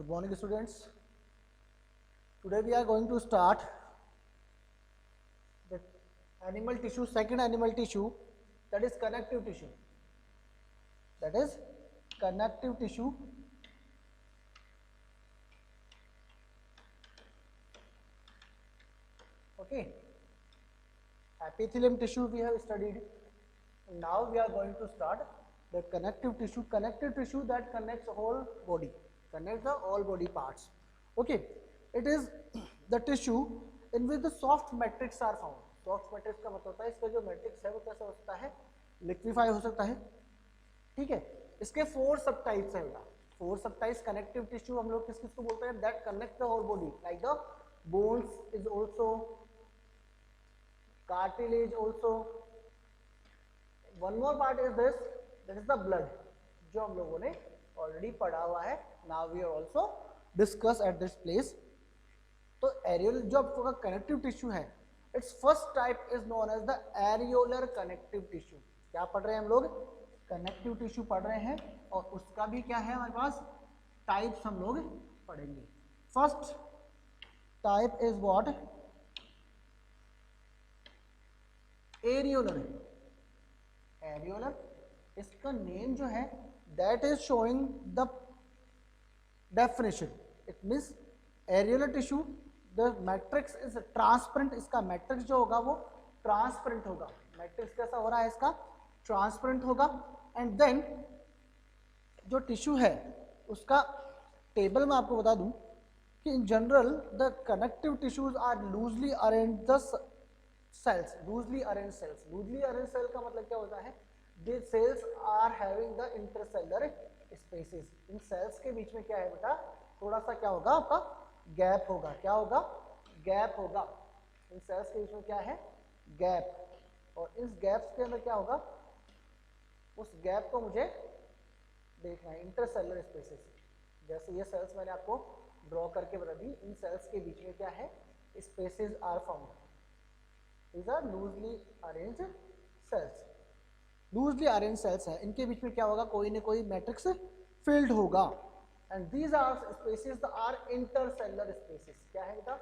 Good morning, students. Today we are going to start the animal tissue, second animal tissue, that is connective tissue. That is connective tissue. Okay. Epithelium tissue we have studied. Now we are going to start the connective tissue. Connective tissue that connects whole body, connects the all body parts. Okay. It is the tissue in which the soft matrix are found. Soft matrix का मतलब होता है इसका जो matrix है वो कैसा हो सकता है, लिक्विफाई हो सकता है. ठीक है. इसके 4 सब टाइप्स है बेटा. 4 सब टाइप्स कनेक्टिव टिश्यू हम लोग किस किस को बोलते हैं, that connect the whole body, like the bones is also, cartilage also. One more part is this, that is the blood, जो हम लोगों ने ऑलरेडी पढ़ा हुआ है. Now we are also discuss at this place. तो एरियल जो आपका कनेक्टिव टिश्यू है, it's first type is known as the areolar connective tissue. क्या पढ़ रहे हैं हम लोग, कनेक्टिव टिश्यू पढ़ रहे हैं, और उसका भी क्या है हमारे पास टाइप्स हम लोग पढ़ेंगे. First type is what, areolar. Areolar इसका नेम जो है that is showing the definition. It means areolar tissue the matrix is transparent. इसका मैट्रिक्स जो होगा वो ट्रांसपेरेंट होगा. मैट्रिक्स कैसा हो रहा है इसका, ट्रांसपेरेंट होगा. एंड देन जो टिश्यू है उसका टेबल में आपको बता दूं कि in general the connective tissues are loosely arrange the cells. Loosely arrange cells, loosely arrange cell का मतलब क्या होता है, the cells are having the intercellular spaces. इन सेल्स के बीच में क्या है बेटा, थोड़ा सा क्या होगा आपका गैप होगा. क्या होगा, गैप होगा. इन सेल्स के बीच में क्या है, गैप. और इस गैप्स के अंदर क्या होगा, उस गैप को मुझे देखना है, इंटरसेलुलर स्पेसेस. जैसे ये सेल्स मैंने आपको ड्रॉ करके बता दी, इन सेल्स के बीच में क्या है, spaces are found. These are loosely arranged cells. Loosely arranged cells है, इनके बीच में क्या होगा, कोई ना कोई मैट्रिक्स फिल्ड होगा. And these are spaces are intercellular spaces. क्या है बेटा,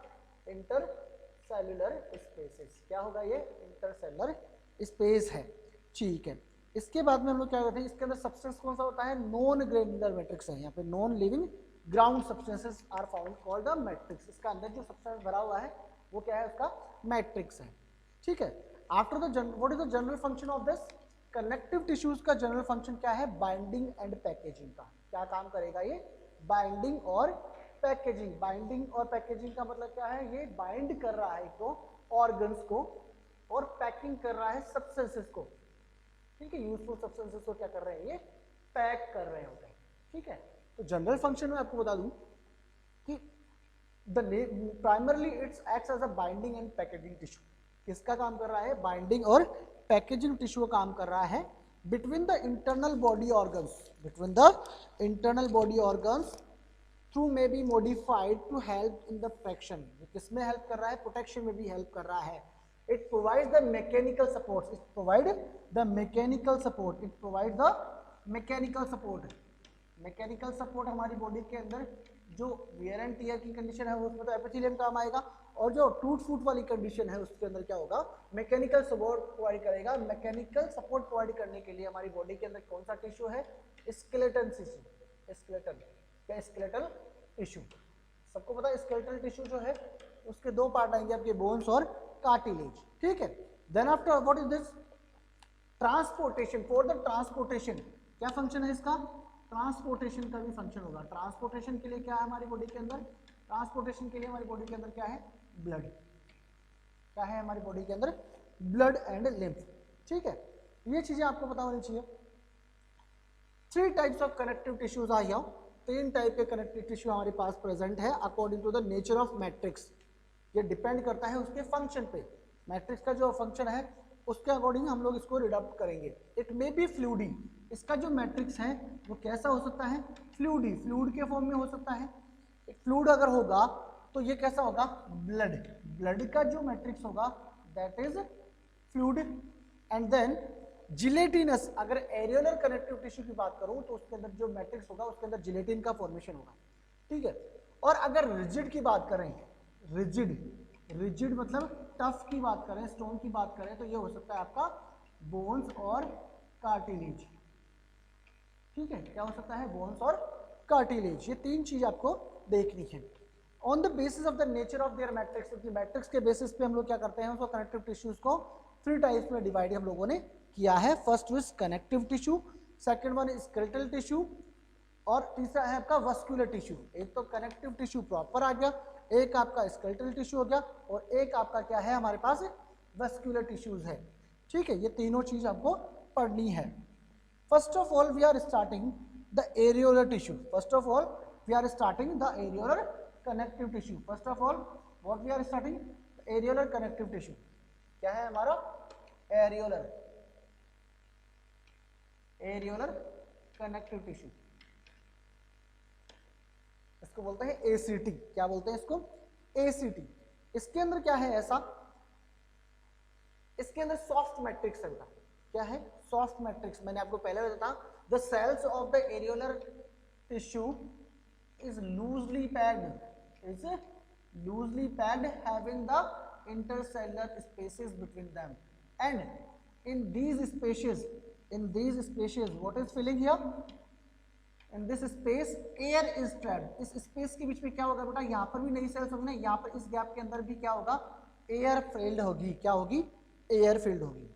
intercellular spaces. क्या होगा ये, intercellular space है. ठीक है. इसके बाद में हम लोग क्या करते हैं, इसके अंदर सब्सटेंस कौन सा होता है, नॉन ग्रेनुलर मैट्रिक्स है. यहाँ पे non living ground substances are found called the matrix. इसका अंदर जो सब्सटेंस भरा हुआ है वो क्या है, उसका मैट्रिक्स है. ठीक है. After the what is the general function of this connective tissues का जनरल फंक्शन क्या है, बाइंडिंग एंड पैकेजिंग का. क्या काम करेगा ये, बाइंडिंग और पैकेजिंग. बाइंडिंग और पैकेजिंग का मतलब क्या है, ये बाइंड कर रहा है तो ऑर्गन्स को और पैकिंग कर रहा है सब्सटेंसेस को. ठीक है. यूजफुल सब्सटेंसेस को क्या कर रहे हैं, ये पैक कर रहे होते हैं. ठीक है. तो जनरल फंक्शन में आपको बता दूं कि primarily it's acts as a binding and packaging tissue. किसका काम कर रहा है, बाइंडिंग और पैकेजिंग टिश्यू का काम कर रहा है between the internal body organs. Between the internal body organs through may be modified to help in the protection. किसमें हेल्प कर रहा है, प्रोटेक्शन में भी हेल्प कर रहा है. It provide the mechanical support. It provide the mechanical support. It provide the mechanical support. Mechanical support हमारी बॉडी के अंदर जो वियर एंड टियर की कंडीशन है उसमें तो एपिथेलियम काम आएगा, और जो टूट फूट वाली कंडीशन है उसके अंदर क्या होगा, मैकेनिकल सपोर्ट प्रोवाइड करेगा. मैकेनिकल सपोर्ट प्रोवाइड करने के लिए हमारी बॉडी के अंदर कौन सा टिश्यू है, स्केलेटन टिश्यू. स्केलेटन क्या, स्केलेटल टिश्यू. सबको पता है स्केलेटल टिश्यू जो है उसके 2 पार्ट आएंगे आपके, बोन्स और कार्टिलेज. ठीक है. Then after what is this, transportation. For the transportation क्या फंक्शन है इसका, ट्रांसपोर्टेशन का भी फंक्शन होगा. ट्रांसपोर्टेशन के लिए क्या है हमारी बॉडी के अंदर, ट्रांसपोर्टेशन के लिए हमारी बॉडी के अंदर क्या है, ब्लड. क्या है हमारी बॉडी के अंदर, ब्लड एंड लिम्फ. ठीक है. ये चीजें आपको पता होनी चाहिए. 3 टाइप्स ऑफ कनेक्टिव टिश्यूज आ जाओ. 3 टाइप के कनेक्टिव टिश्यू हमारे पास प्रेजेंट है according to the nature of matrix. ये डिपेंड करता है उसके फंक्शन पे. मैट्रिक्स का जो फंक्शन है उसके अकॉर्डिंग हम लोग इसको रिडक्ट करेंगे. It may be fluidy. इसका जो मैट्रिक्स है वो कैसा हो सकता है, फ्लूइडी, फ्लूइड के फॉर्म में हो सकता है. फ्लूइड अगर होगा तो ये कैसा होगा, ब्लड. ब्लड का जो मैट्रिक्स होगा that is fluid. And then gelatinous. अगर एरियोलर कनेक्टिव टिश्यू की बात करूं तो उसके अंदर जो मैट्रिक्स होगा उसके अंदर जिलेटिन का फॉर्मेशन होगा. ठीक है। और अगर रिजिड की बात करें, रिजिड मतलब टफ की बात करें, स्टोन की बात करें, तो ये हो सकता है आपका बोन्स और कार्टिलेज। ठीक है, क्या हो सकता है? बोन्स और कार्टिलेज। ये तीन चीज आपको देखनी है। On the basis of the nature of their matrix, क्योंकि मैट्रिक्स के बेसिस पे हम लोग क्या करते हैं, उसको कनेक्टिव टिश्यूज को 3 टाइप्स में डिवाइड हम लोगों ने किया है। First is connective tissue, second one is skeletal tissue, और तीसरा है आपका वस्कुलर टिश्यू। एक तो कनेक्टिव टिश्यू प्रॉपर आ गया, एक आपका स्केलेटल टिश्यू हो गया, और एक आपका क्या है हमारे पास वस्कुलर टिश्यूज है। ठीक है, ये तीनों चीज आपको पढ़नी है। First of all we are starting the areolar tissue. First of all we are starting the areolar connective tissue. First of all what we are starting? Areolar connective tissue. क्या है हमारा? Areolar connective tissue. इसको बोलते हैं ACT. क्या बोलते हैं इसको? एसीटी। इसके अंदर क्या है ऐसा? इसके अंदर सॉफ्ट मैट्रिक्स है। क्या है? Soft matrix. मैंने आपको पहले बताया the cells of the areolar tissue is loosely packed having the intercellular spaces between them, and in these spaces what is filling here? In this space air is trapped. इस space के बीच में क्या होगा बेटा? यहाँ पर भी नई सेल्स होगी ना, यहाँ पर इस गैप के अंदर भी क्या होगा? एयर फील्ड होगी। क्या होगी? एयर फील्ड होगी।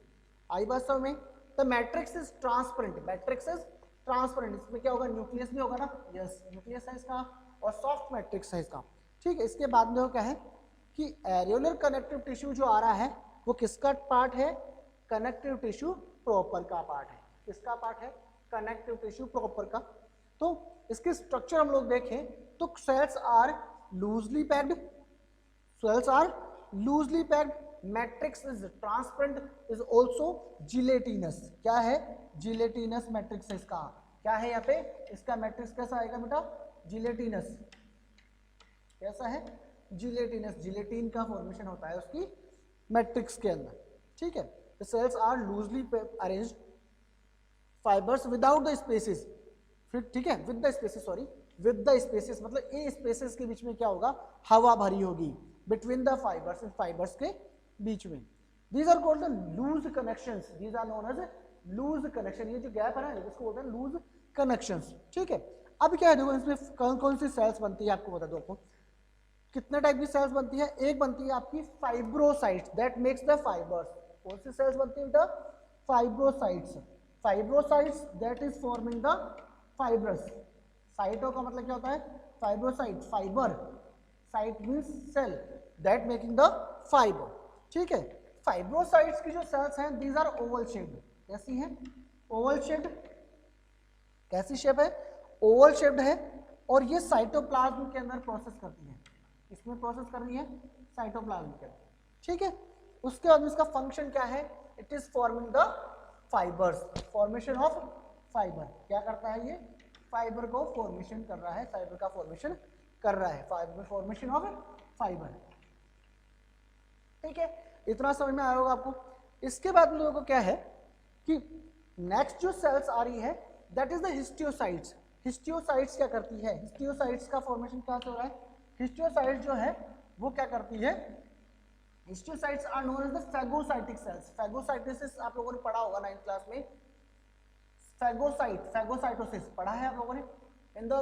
आई बात समझ में? The matrix is transparent. Matrix is transparent. इसमें क्या होगा? न्यूक्लियस भी होगा ना? यस, न्यूक्लियस है इसका, और सॉफ्ट मैट्रिक्स है इसका। ठीक है, इसके बाद में क्या है कि एरियोलर कनेक्टिव टिश्यू जो आ रहा है वो किसका पार्ट है? कनेक्टिव टिश्यू प्रॉपर का पार्ट है। किसका पार्ट है? कनेक्टिव टिश्यू प्रॉपर का। तो इसके स्ट्रक्चर हम लोग देखें तो cells are loosely packed, matrix is transparent, is also gelatinous. क्या है? जिलेटिनस मैट्रिक्स है इसका। क्या है यहाँ पे? इसका मैट्रिक्स कैसा आएगा बेटा? जिलेटिनस। कैसा है? जिलेटिनस। जिलेटिन का फॉर्मेशन होता है उसकी मैट्रिक्स के अंदर। ठीक है, the cells are loosely arranged fibres without the spaces. फिर ठीक है, with the spaces, sorry with the spaces मतलब इन स्पेसेस के बीच में क्या होगा? हवा भरी होगी बिटवीन द फाइबर्स, फाइबर्स के बीच में। These are called the loose connections. These are known as loose connection. ये जो गैप है ना, इसको बोलते हैं लूज कनेक्शंस। ठीक है, अब क्या है देखो, इसमें कौन कौन सी सेल्स बनती है आपको बता दो। आपको कितने टाइप की सेल्स बनती है? एक बनती है आपकी fibrocytes, that makes the fibres. कौन सी सेल्स बनती है बेटा? Fibrocytes. Fibrocytes that is forming the fibrous. Cyto का मतलब क्या होता है? Fibrocyte, fibre. Cyte means cell that making the fibre. ठीक है, फाइब्रोसाइट्स की जो सेल्स हैं दीज आर ओवल शेप्ड। कैसी हैं? Oval shaped. कैसी शेप है? ओवल शेप्ड है, और ये साइटोप्लाज्म के अंदर प्रोसेस करती है। इसमें प्रोसेस कर रही है साइटोप्लाज्म के अंदर। ठीक है, उसके बाद इसका फंक्शन क्या है? It is forming the fibres, formation of fibre. क्या करता है ये? फाइबर को फॉर्मेशन कर रहा है, फाइबर का फॉर्मेशन कर रहा है, फाइबर फॉर्मेशन ऑफ फाइबर। ठीक है, इतना समझ में आया होगा आपको। इसके बाद हम लोगों को क्या है कि नेक्स्ट जो सेल्स आ रही है that is the histiocytes. Histiocytes क्या करती है? हिस्टियोसाइट्स का फॉर्मेशन कहाँ से हो रहा है? हिस्टियोसाइट्स जो है वो क्या करती है? Histiocytes are known as the phagocytic cells. Phagocytosis आप लोगों ने पढ़ा होगा 9th क्लास में। फैगोसाइटोसिस पढ़ा है आप लोगों ने। In the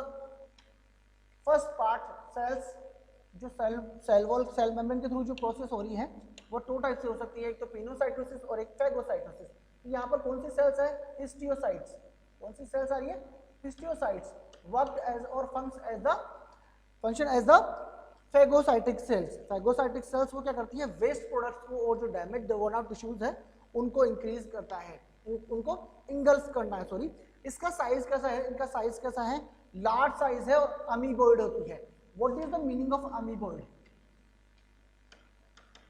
first part cells जो सेल वॉल, सेल मेम्ब्रेन के थ्रू जो प्रोसेस हो रही है वो 2 टाइप से हो सकती है, एक तो पिनोसाइटोसिस और एक फैगोसाइटोसिस। यहाँ पर कौन सी सेल्स है? हिस्टियोसाइट्स। कौन सी सेल्स आ रही है? हिस्टियोसाइट्स। वर्क एज और function as the phagocytic cells. Phagocytic cells वो क्या करती है? वेस्ट प्रोडक्ट्स को और जो डैमेज वर्न आउट टिश्यूज है उनको इंक्रीज करता है, उनको इंगल्फ करना है। सॉरी, इसका साइज कैसा है? इनका साइज कैसा है? लार्ज साइज है और अमीबॉइड होती है। What is the meaning of amoeboid?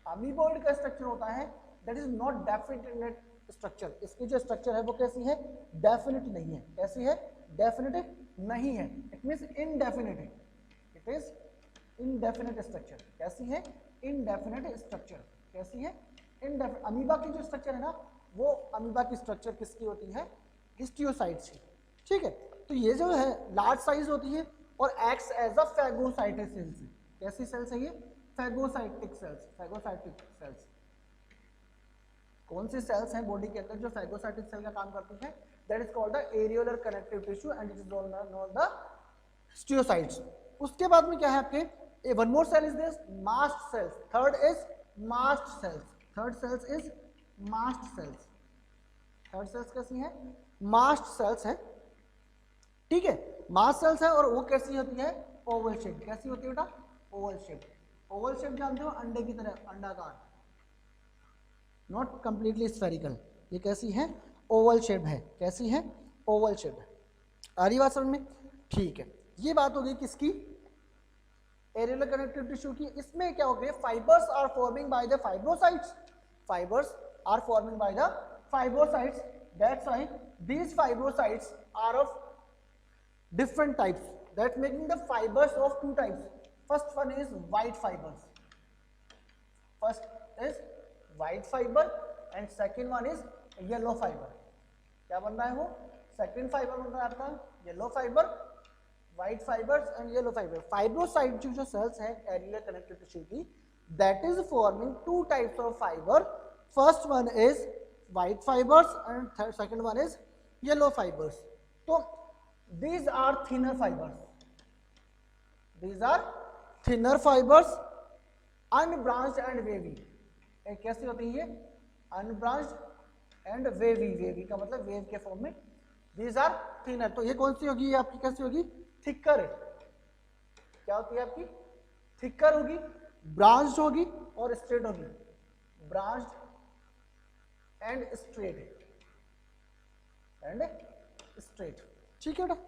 Amoeboid का स्ट्रक्चर होता है that is not definite structure. इसकी जो स्ट्रक्चर है वो कैसी है? डेफिनेट नहीं है। कैसी है? डेफिनेट नहीं है। It means indefinite. It is indefinite structure. कैसी है? Indefinite structure. कैसी है? इनडेफिनेट। अमीबा की जो स्ट्रक्चर है ना, वो अमीबा की स्ट्रक्चर किसकी होती है? हिस्टियोसाइट्स की। ठीक है, तो ये जो है लार्ज साइज होती है और acts as a phagocytic cells. कैसी सेल्स है ये? Phagocytic cells. फैगोसाइटिक सेल्स कौन सी सेल्स हैं बॉडी के अंदर जो फैगोसाइटिक सेल का काम करती है? That is called the areolar connective tissue and it is known the osteocytes. उसके बाद में क्या है आपके? One more cell is this mast cells. Third is mast cells. Third cells is mast cells. Third cells कैसी हैं? Mast cells हैं, ठीक है। मास्ट सेल्स है और वो कैसी होती है? Oval shape. कैसी होती है बेटा? Oval shape. ओवल शेप जानते हो? अंडे की तरह, अंडाकार, नॉट कंप्लीटली स्फेरिकल। ये कैसी है? ओवल शेप है। कैसी है? ओवल शेप है। आ रही बात समझ में? ठीक है, ये बात हो गई किसकी? एरियोलर कनेक्टिव टिश्यू की। इसमें क्या हो गया? Fibres are forming by the fibrocytes. Fibres are forming by the fibrocytes. That's why these fibrosites are of different types, that making the fibers of two types. First one is white fibers. First is white fiber and second one is yellow fiber. क्या बन रहा है वो? Second fibre बन रहा है आपका yellow fibre, white fibres and yellow fibre. फाइब्रोसाइट जो सेल्स है एरियोलर कनेक्टिव टिश्यू की, that is forming two types of fibre. First one is white fibers and second one is yellow fibers. So these are thinner fibers. These are thinner fibers, unbranched and wavy. कैसी होती है? unbranched and wavy. wavy का मतलब wave के form में। These are thinner. तो ये कौन सी होगी? ये आपकी कैसी होगी? thicker है। क्या होती है आपकी? thicker होगी, branched होगी और straight होगी। branched and straight and straight, ठीक है बेटा।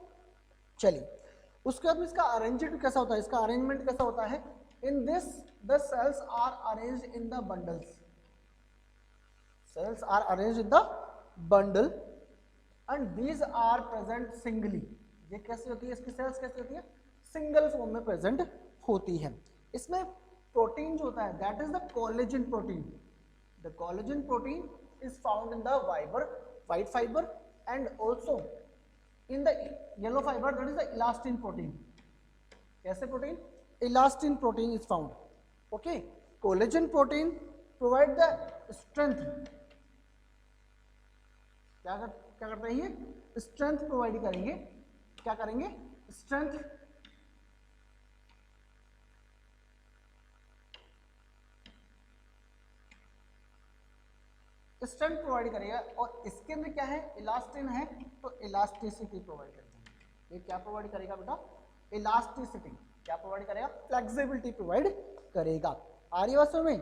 चलिए उसके बाद इसका अरेंजमेंट कैसा होता है? इसका अरेंजमेंट कैसा होता है? In this the cells are arranged in the bundles. Cells are arranged in the bundle and these are present singly. ये कैसी होती है? इसकी सेल्स कैसी होती है? सिंगल फॉर्म में प्रेजेंट होती है। इसमें प्रोटीन जो होता है that is the collagen protein. The collagen protein is found in the white fiber and also in the yellow fiber, that is the elastin protein. कैसे protein? elastin protein is found. Okay, collagen protein provide the strength. क्या करते हैं ये? Strength provide करेंगे। क्या करेंगे? Strength. Strength provide करेगा और इसके अंदर क्या है? इलास्टिन है तो इलास्टिसिटी प्रोवाइड करेगा। ये क्या प्रोवाइड करेगा बेटा? इलास्टिसिटी। क्या प्रोवाइड करेगा? फ्लेक्सिबिलिटी प्रोवाइड करेगा। आ रही बात समझ में?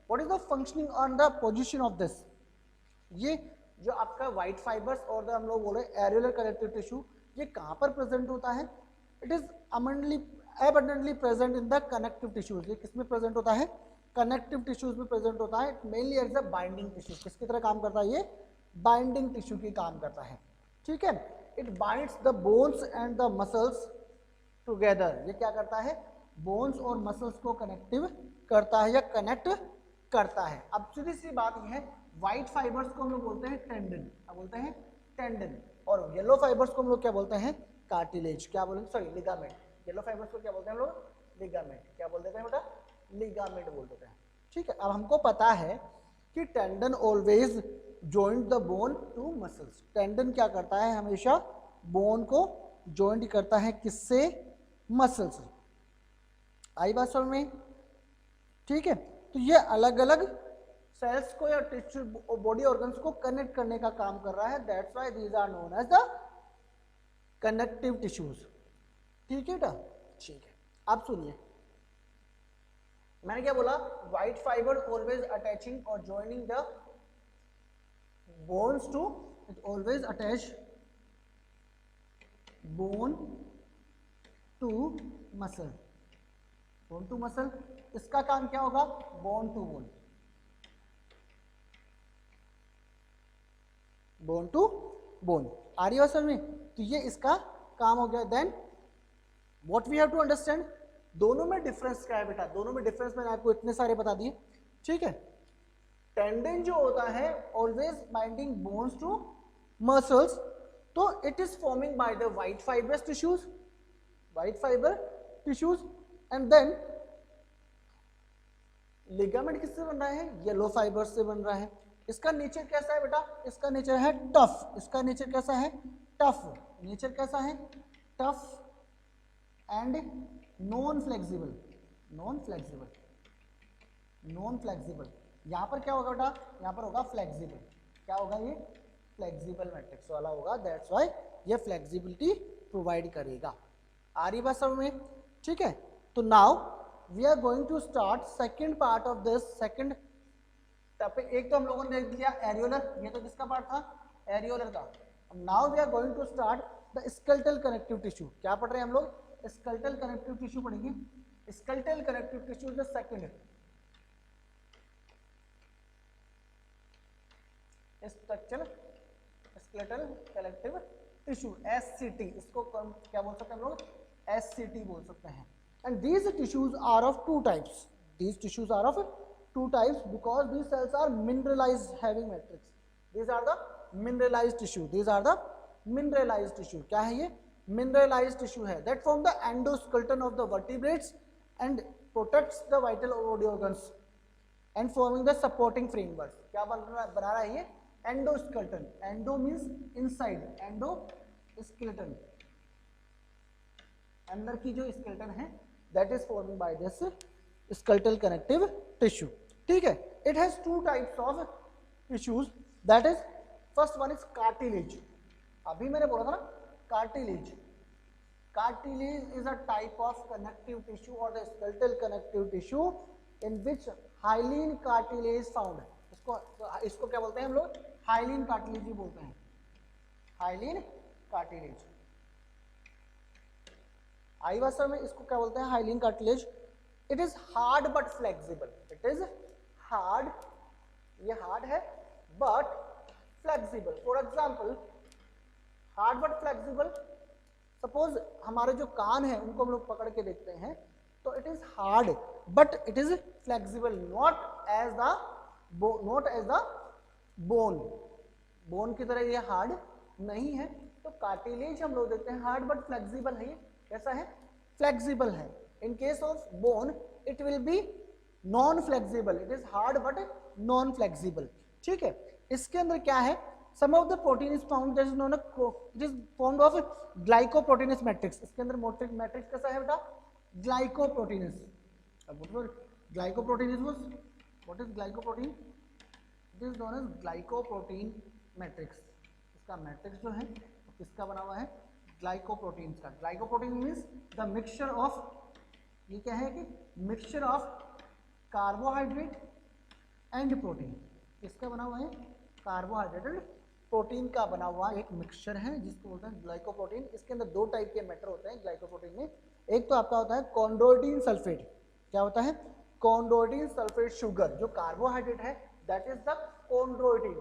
What is the functioning on the position of this? ये जो आपका व्हाइट फाइबर्स और हम लोग बोल रहे एरियोलर कनेक्टिव टिश्यू, ये कहाँ पर प्रेजेंट होता है? It is abundantly present in the connective tissues. ये किसमें प्रेजेंट होता है? कनेक्टिव टिश्यूज में प्रेजेंट होता है। Mainly as a binding tissue. किसकी तरह काम करता है ये? बाइंडिंग टिश्यू की काम करता है, ठीक है। It binds the bones and the muscles together. ये क्या करता है? बोन्स और मसल्स को कनेक्टिव करता है या कनेक्ट करता है। अब सीधी सी बात यह है, व्हाइट फाइबर्स को हम लोग बोलते हैं टेंडन। क्या बोलते हैं? टेंडन। और येलो फाइबर्स को हम लोग क्या बोलते हैं? कार्टिलेज। क्या बोलते हैं? Sorry, ligament. येलो फाइबर्स को क्या बोलते हैं हम लोग? लिगामेंट। क्या बोल देते हैं बेटा? लिगामेंट बोल देते हैं, ठीक है। अब हमको पता है कि tendon always joint the bone to muscles. Tendon क्या करता है? हमेशा बोन को जॉइंट करता है। किससे? मसल से। आई बात समझ में? ठीक है। तो ये अलग अलग सेल्स को या टिश्यू बॉडी ऑर्गन्स को कनेक्ट करने का काम कर रहा है। That's why these are known as the connective tissues, ठीक है बेटा? ठीक है। अब सुनिए, मैंने क्या बोला? व्हाइट फाइबर ऑलवेज अटैचिंग और joining the bones to, it always attach bone to muscle. Bone to muscle, इसका काम क्या होगा? Bone to bone. Bone to bone. आ रही है समझ में? तो ये इसका काम हो गया। Then what we have to understand, दोनों में डिफरेंस क्या है बेटा? दोनों में डिफरेंस मैंने आपको इतने सारे बता दिए, ठीक है। टेंडन जो होता है always binding bones to muscles, तो it is forming by the white fibrous tissues. white fiber tissues, and then ligament किससे बन रहा है, येलो फाइबर से बन रहा है। इसका नेचर कैसा है बेटा, इसका नेचर है टफ, इसका नेचर कैसा है, टफ, नेचर कैसा है, tough and non flexible, non flexible, non flexible. यहां पर क्या होगा बेटा, यहां पर होगा फ्लेक्सिबल, क्या होगा ये, फ्लेक्सिबल मैट्रिक्स वाला होगा, दैट्स व्हाई ये फ्लेक्सिबिलिटी प्रोवाइड करेगा। आ रही बात समझ में, ठीक है। तो now we are going to start second part of this, second topic. एक तो हम लोगों ने देख लिया एरियोलर, ये तो किसका पार्ट था, एरियोलर का। Now we are going to start the skeletal connective tissue. क्या पढ़ रहे हैं हम लोग, स्केलेटल कनेक्टिव टिश्यू पढ़ेंगे। Skeletal connective tissue is the second structure, skeletal connective tissue, SCT, इसको क्या बोल सकते हैं हम लोग, SCT बोल सकते हैं। And these tissues are of two types. These tissues are of two types because these cells are mineralized, having matrix. These are the mineralized tissue. These are the mineralized tissue. क्या है ये, mineralized tissue है, that form the endoskeleton of the vertebrates and protects the vital body organs and forming the supporting framework. क्या बना रहा है ये, endoskeleton. Endo means inside, endoskeleton, अंदर की जो स्केलेटन है, that is formed by this skeletal connective tissue, ठीक है। it has two types of tissues, that is first one is cartilage। अभी मैंने बोला था ना cartilage, cartilage is a type of connective tissue or the skeletal connective tissue in which hyaline cartilage found। इसको क्या बोलते हैं हम लोग, hyaline cartilage ही बोलते हैं, hyaline cartilage। आई भाषा में इसको क्या बोलते हैं, hyaline cartilage. It is hard but flexible, it is hard, ये हार्ड है but flexible. For example hard but flexible, suppose हमारे जो कान है उनको हम लोग पकड़ के देखते हैं तो it is hard but it is flexible, not as the bone, bone की तरह ये हार्ड नहीं है। तो कार्टिलेज हम लोग देखते हैं हार्ड बट फ्लेक्सिबल है, ये कैसा है, फ्लेक्सिबल है। In case of bone it will be non flexible, it is hard but non flexible, ठीक है। इसके अंदर क्या है, some of the protein is found that is known, it is formed of glycoproteinous matrix. इसके अंदर matrix कैसा है बेटा, ग्लाइकोप्रोटीनस। अब glycoproteinous what is glycoprotein, it is known as glycoprotein matrix. इसका मैट्रिक्स जो है तो किसका बना हुआ है, ग्लाइकोप्रोटीन्स का। Glycoprotein means the mixture of, ये क्या है कि mixture of carbohydrate and protein. किसका बना हुआ है, कार्बोहाइड्रेट एंड प्रोटीन का बना हुआ एक मिक्सचर है जिसको बोलते हैं ग्लाइकोप्रोटीन। इसके अंदर दो टाइप के मैटर होते हैं ग्लाइकोप्रोटीन में। एक तो आपका होता है कॉन्ड्रोइटिन सल्फेट, क्या होता है, कॉन्ड्रोइटिन सल्फेट शुगर, जो कार्बोहाइड्रेट है that is the chondroitin,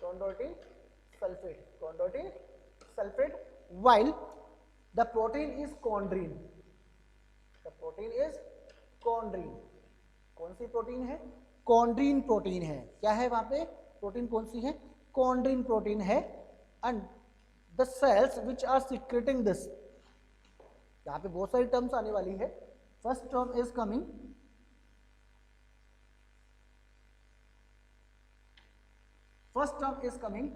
chondroitin sulfate, while the protein is chondrine, the protein is chondrine। कौन सी प्रोटीन है, chondrine प्रोटीन है। क्या है वहां पे प्रोटीन, कौन सी है, chondrine प्रोटीन है। and the cells which are secreting this, यहाँ पे बहुत सारी टर्म्स आने वाली है। First term is coming, first term is coming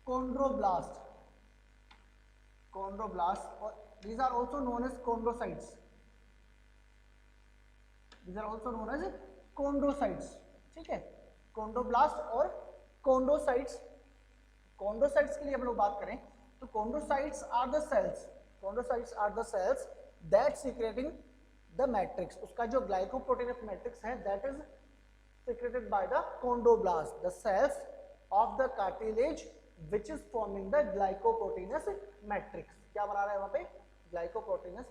chondroblast, or these are also known as chondrocytes, ठीक है। chondroblast और chondrocytes, chondrocytes के लिए हम लोग बात करें तो chondrocytes are the cells that secreting the matrix। उसका जो glycoproteinous matrix है that is secreted by the chondroblast, the cells of the cartilage which is forming the glycoproteinous matrix। क्या बना रहा है वहां पे, ग्लाइकोप्रोटीनस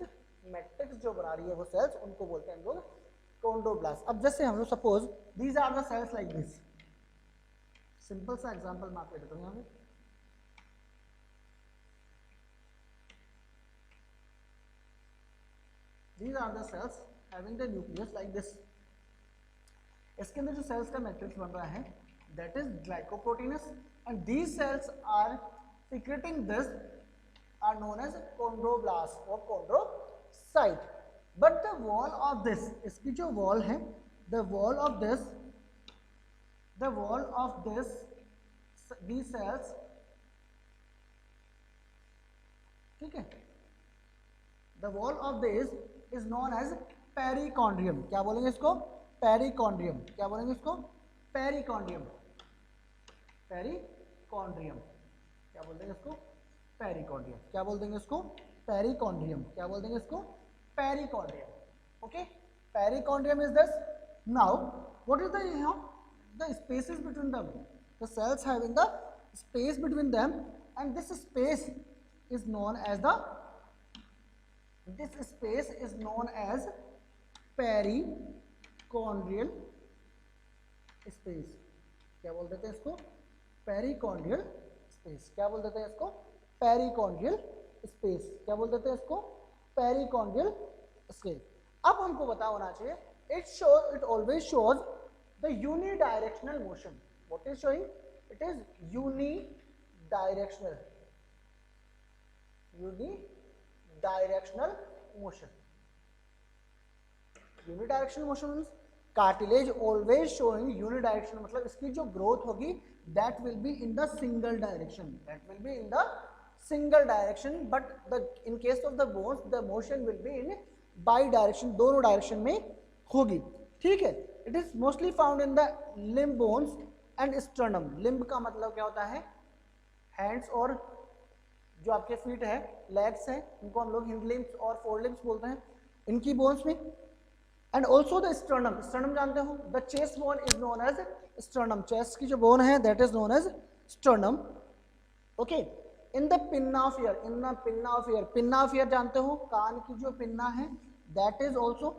मैट्रिक्स जो बना रही है वो सेल्स, उनको बोलते हैं हम लोग chondroblast। अब जैसे हम लोग suppose these are the cells like this, simple सा एग्जांपल मैं आपको देता हूं। यहाँ पे these are the cells having the nucleus like this। इसके अंदर जो सेल्स का मैट्रिक्स बन रहा है that is glycoproteinous and these cells are secreting this are known as chondroblast or chondrocyte. But the wall of this, इसकी जो wall है, the wall of this, these cells, ठीक है, the wall of this is known as perichondrium. क्या बोलेंगे इसको? Perichondrium. क्या बोलेंगे इसको? Perichondrium. Perichondrium. क्या बोल देंगे इसको? Perichondrium. क्या बोल देंगे इसको? Perichondrium. क्या बोल देंगे इसको? Perichondrium. Okay. Perichondrium is this. Now, what is the spaces between them? The cells having the space between them, and this space is known as perichondrial space. क्या बोल देते हैं इसको? Perichondrial space. क्या बोल देते हैं इसको? Perichondrial space. क्या बोल देते हैं इसको? Perichondrial space. अब हमको पता होना चाहिए, it always shows the unidirectional motion. What is showing? It is unidirectional motion. Unidirectional motion means cartilage always showing unidirectional, मतलब इसकी जो growth होगी that will be in the single direction. But in case of the bones, the motion will be in bidirection, दोनों direction में होगी. ठीक है. It is mostly found in the limb bones and sternum. Limb का मतलब क्या होता है? Hands और जो आपके फीट है, लेग्स हैं, उनको हम लोग हिंड लिम्स और फोर लिम्स बोलते हैं, इनकी बोन्स में. And also the sternum. Sternum जानते हो? The chest bone is known as sternum. Chest की जो बोन है that is known as sternum. Okay. In the pinna of ear, pinna of ear जानते हो? कान की जो पिन्ना है दैट इज ऑल्सो,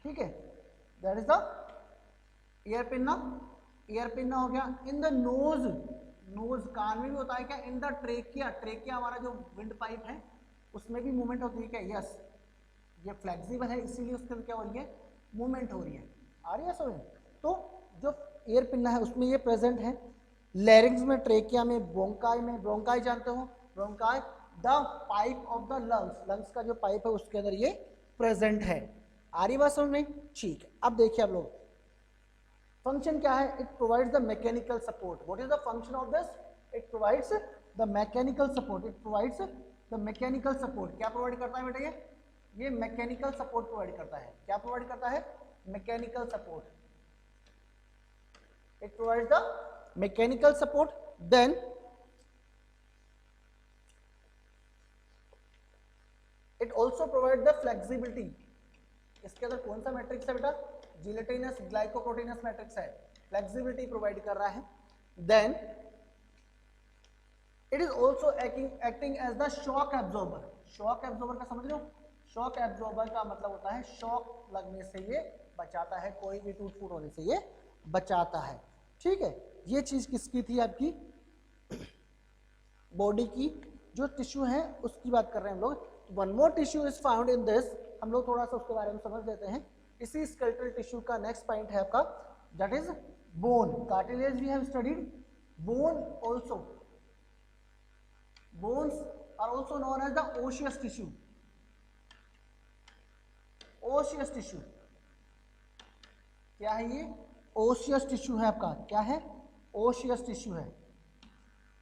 ठीक है, that is the ear pinna. Ear pinna हो गया. इन द नोज, कान में भी होता है क्या? इन द ट्रेकिया हमारा जो विंड पाइप है उसमें भी मूवमेंट होती है क्या? यस. ये फ्लेक्सिबल है इसीलिए उसके अंदर क्या हो रही है? मूवमेंट हो रही है. आ रही है समझ? तो जो ईयर पिन्ना है उसमें ये प्रेजेंट है. लैरिंग्स में, ट्रेकिया में, ब्रोंकाई जानते हो? Bronchi the pipe of the lungs का जो पाइप है उसके अंदर ये प्रेजेंट है. आ रही बात समझ में? ठीक है. अब देखिए आप लोग, फंक्शन क्या है? It provides the mechanical support. What is the function of this? It provides the mechanical support. क्या प्रोवाइड करता है बेटा? ये मैकेनिकल सपोर्ट प्रोवाइड करता है. क्या प्रोवाइड करता है? Mechanical support. It provides the mechanical support. Then it also provide the flexibility. इसके अंदर कौन सा मैट्रिक्स है बेटा? जिलेटिनस ग्लाइकोप्रोटीनस मैट्रिक्स है. फ्लेक्सिबिलिटी प्रोवाइड कर रहा है. Then it is also acting as the shock absorber. Shock absorber का समझ लो? शॉक एब्जॉर्बर का मतलब होता है शॉक लगने से ये बचाता है, कोई भी टूट फूट होने से ये बचाता है. ठीक है. ये चीज किसकी थी? आपकी बॉडी की जो टिश्यू है उसकी बात कर रहे हैं हम लोग. One more tissue is found in this. हम लोग थोड़ा सा उसके बारे में समझ लेते हैं. इसी स्केलेटल टिश्यू का नेक्स्ट पॉइंट है आपका, that is bone. Cartilage we have studied. Bone also, bones are also known as the osseous tissue. Osseous tissue क्या है? ये ओशियस टिश्यू है आपका. क्या है? ओशियस टिश्यू है.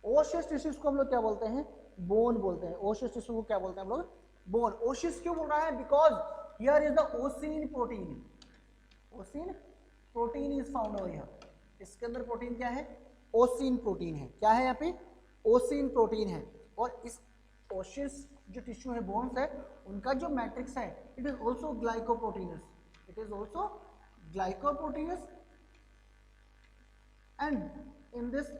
ओशियस टिश्यूज को हम लोग क्या बोलते हैं? बोन बोलते हैं. ओशियस टिश्यू को क्या बोलते हैं हम लोग? बोन. ओशियस क्यों बोल रहा है? Because here is the ossein protein. Ossein protein is found over here. इसके अंदर प्रोटीन क्या है? ओसिन प्रोटीन है. क्या है यहाँ पे? ओसिन प्रोटीन है. और इस ओशियस जो टिश्यू है, बोन्स है, उनका जो मैट्रिक्स है it is also glycoproteinous. and in these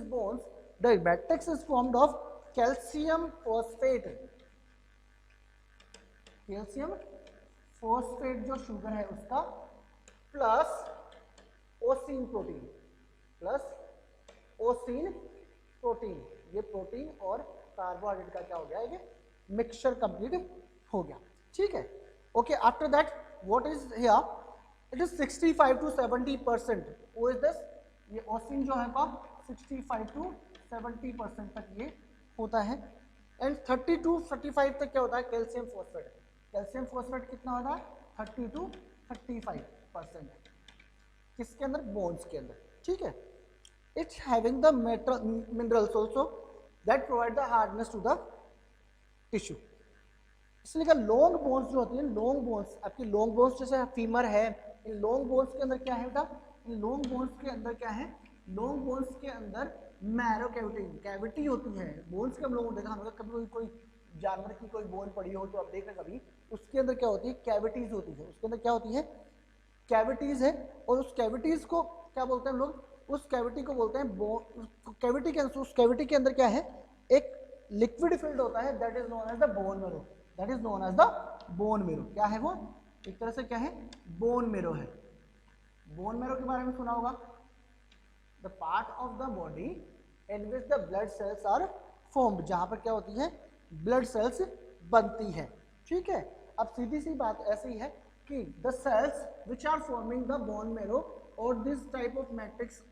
bones the matrix is formed of calcium phosphate. जो शुगर है उसका प्लस ओसिन प्रोटीन. ये प्रोटीन और कार्बोहाइड्रेट का क्या हो गया? ये मिक्सचर कंप्लीट हो गया. ठीक है. Okay. After that what is here? It is 65 to 70%. वो इज दिस, ये ओसिन जो है आपका 65 to 70% तक ये होता है। एंड 30 to 35 तक क्या होता है, कैल्शियम फॉस्फेट। कैल्शियम फॉस्फेट कितना होता है, 30 to 35%, किसके अंदर, बोन्स के अंदर, ठीक है। It's having the minerals also that provide the hardness to the tissue. इसलिए का लॉन्ग बोन्स जो होती है, लॉन्ग बोन्स, आपकी लॉन्ग बोन्स जैसे फीमर है, इन लॉन्ग बोन्स के अंदर क्या है बेटा, इन लॉन्ग बोन्स के अंदर क्या है, लॉन्ग बोन्स के अंदर मैरो कैविटी होती है। बोन्स के हम लोगों ने देखा होगा, कभी कोई जानवर की कोई बोन पड़ी हो तो आप देख रहे कभी, उसके अंदर क्या होती है, कैविटीज होती है, उसके अंदर क्या होती है, कैविटीज है। और उस कैविटीज को क्या बोलते हैं हम लोग, उस कैविटी को बोलते हैं बोन। कैविटी के अंदर, उस कैविटी के अंदर क्या है, एक लिक्विड फिल्ड होता है, that is known as the bone marrow, that is known as the bone marrow. क्या है वो, एक तरह से क्या है, बोन मैरो है। बोन मैरो के बारे में सुना होगा, the part of the body in which the blood cells are formed, जहां पर क्या होती है, ब्लड सेल्स बनती है, ठीक है। अब सीधी सी बात ऐसी है कि the cells which are forming the bone marrow और दिस टाइप ऑफ मैट्रिक्स,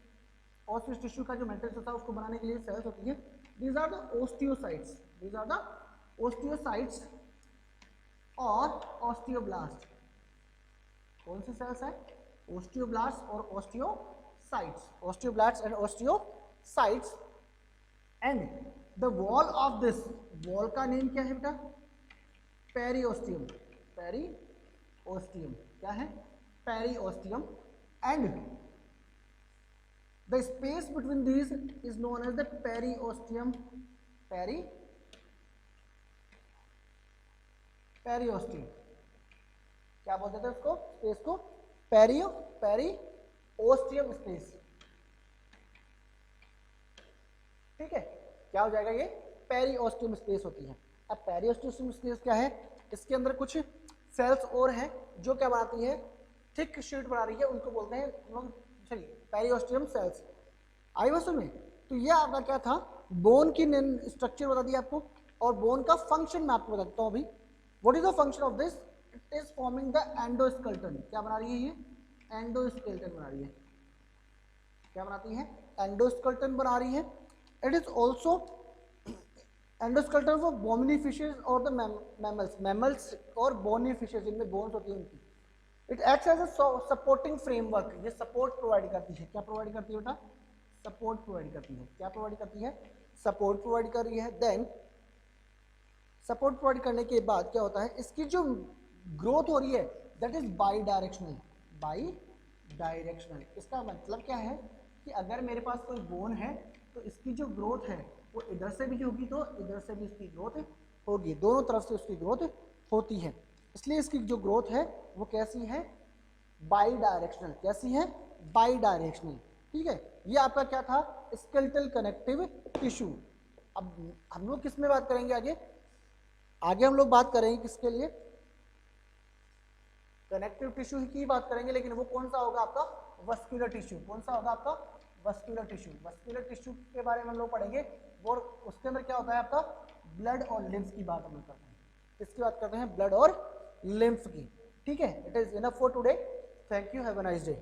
ऑस्टियस टिश्यू का जो मैट्रिक्स होता है उसको बनाने के लिए सेल्स होती है, these are the osteocytes, these are the osteocytes और osteoblast। कौन सी सेल्स है, osteoblast और osteocytes, osteoblasts and osteocytes। and the wall of this, wall का नेम क्या है बेटा, पेरिओस्टियम, पेरिओस्टियम क्या है, periosteum. and the space between these is known as the periosteum, periosteum क्या बोलते थे उसको, स्पेस को, पेरिओस्टियम स्पेस, ठीक है। क्या हो जाएगा ये, पेरिओस्टियम स्पेस होती है। अब पेरिओस्टियम स्पेस क्या है, इसके अंदर कुछ सेल्स और हैं जो क्या बनाती है, थिक शीट बना रही है, उनको बोलते हैं हम, चलिए, पेरिओस्टियम सेल्स। आई बात में, तो ये आपका क्या था, बोन की स्ट्रक्चर बता दिया आपको, और बोन का फंक्शन मैं आपको बता देता हूं अभी। What is the function of this, it is forming the endoskeleton. क्या बना रही है ये, एंडोस्केलेटन बना रही है। क्या बनाती है, एंडोस्केलेटन बना रही है। It is also endoskeleton for bony fishes और द मैमल्स और बोनी फिशेज, जिनमें बोन्स होती है उनकी। It acts as a supporting framework, ये सपोर्ट प्रोवाइड करती है। क्या प्रोवाइड करती है बेटा, सपोर्ट प्रोवाइड करती है। क्या प्रोवाइड करती है, सपोर्ट प्रोवाइड कर रही है। देन सपोर्ट प्रोवाइड करने के बाद क्या होता है, इसकी जो ग्रोथ हो रही है that is by directional, by directional. इसका मतलब क्या है कि अगर मेरे पास कोई बोन है तो इसकी जो ग्रोथ है वो इधर से भी होगी तो इधर से भी इसकी ग्रोथ होगी, दोनों तरफ से उसकी ग्रोथ होती है। इसलिए इसकी जो ग्रोथ है वो कैसी है, बाई डायरेक्शनल। कैसी है, बाई डायरेक्शनल, ठीक है। ये आपका क्या था, स्केलेटल कनेक्टिव टिश्यू। अब हम लोग किस में बात करेंगे आगे, आगे हम लोग बात करेंगे किसके लिए, कनेक्टिव टिश्यू की बात करेंगे, लेकिन वो कौन सा होगा आपका, वस्कुलर टिश्यू। कौन सा होगा आपका, वस्कुलर टिश्यू। वस्कुलर टिश्यू के बारे में हम लोग पढ़ेंगे, और उसके अंदर क्या होता है आपका, ब्लड और लिम्फ की बात हम लोग करते हैं। किसकी बात करते हैं, ब्लड और लिम्फ की, ठीक है। It is enough for today, thank you, have a nice day.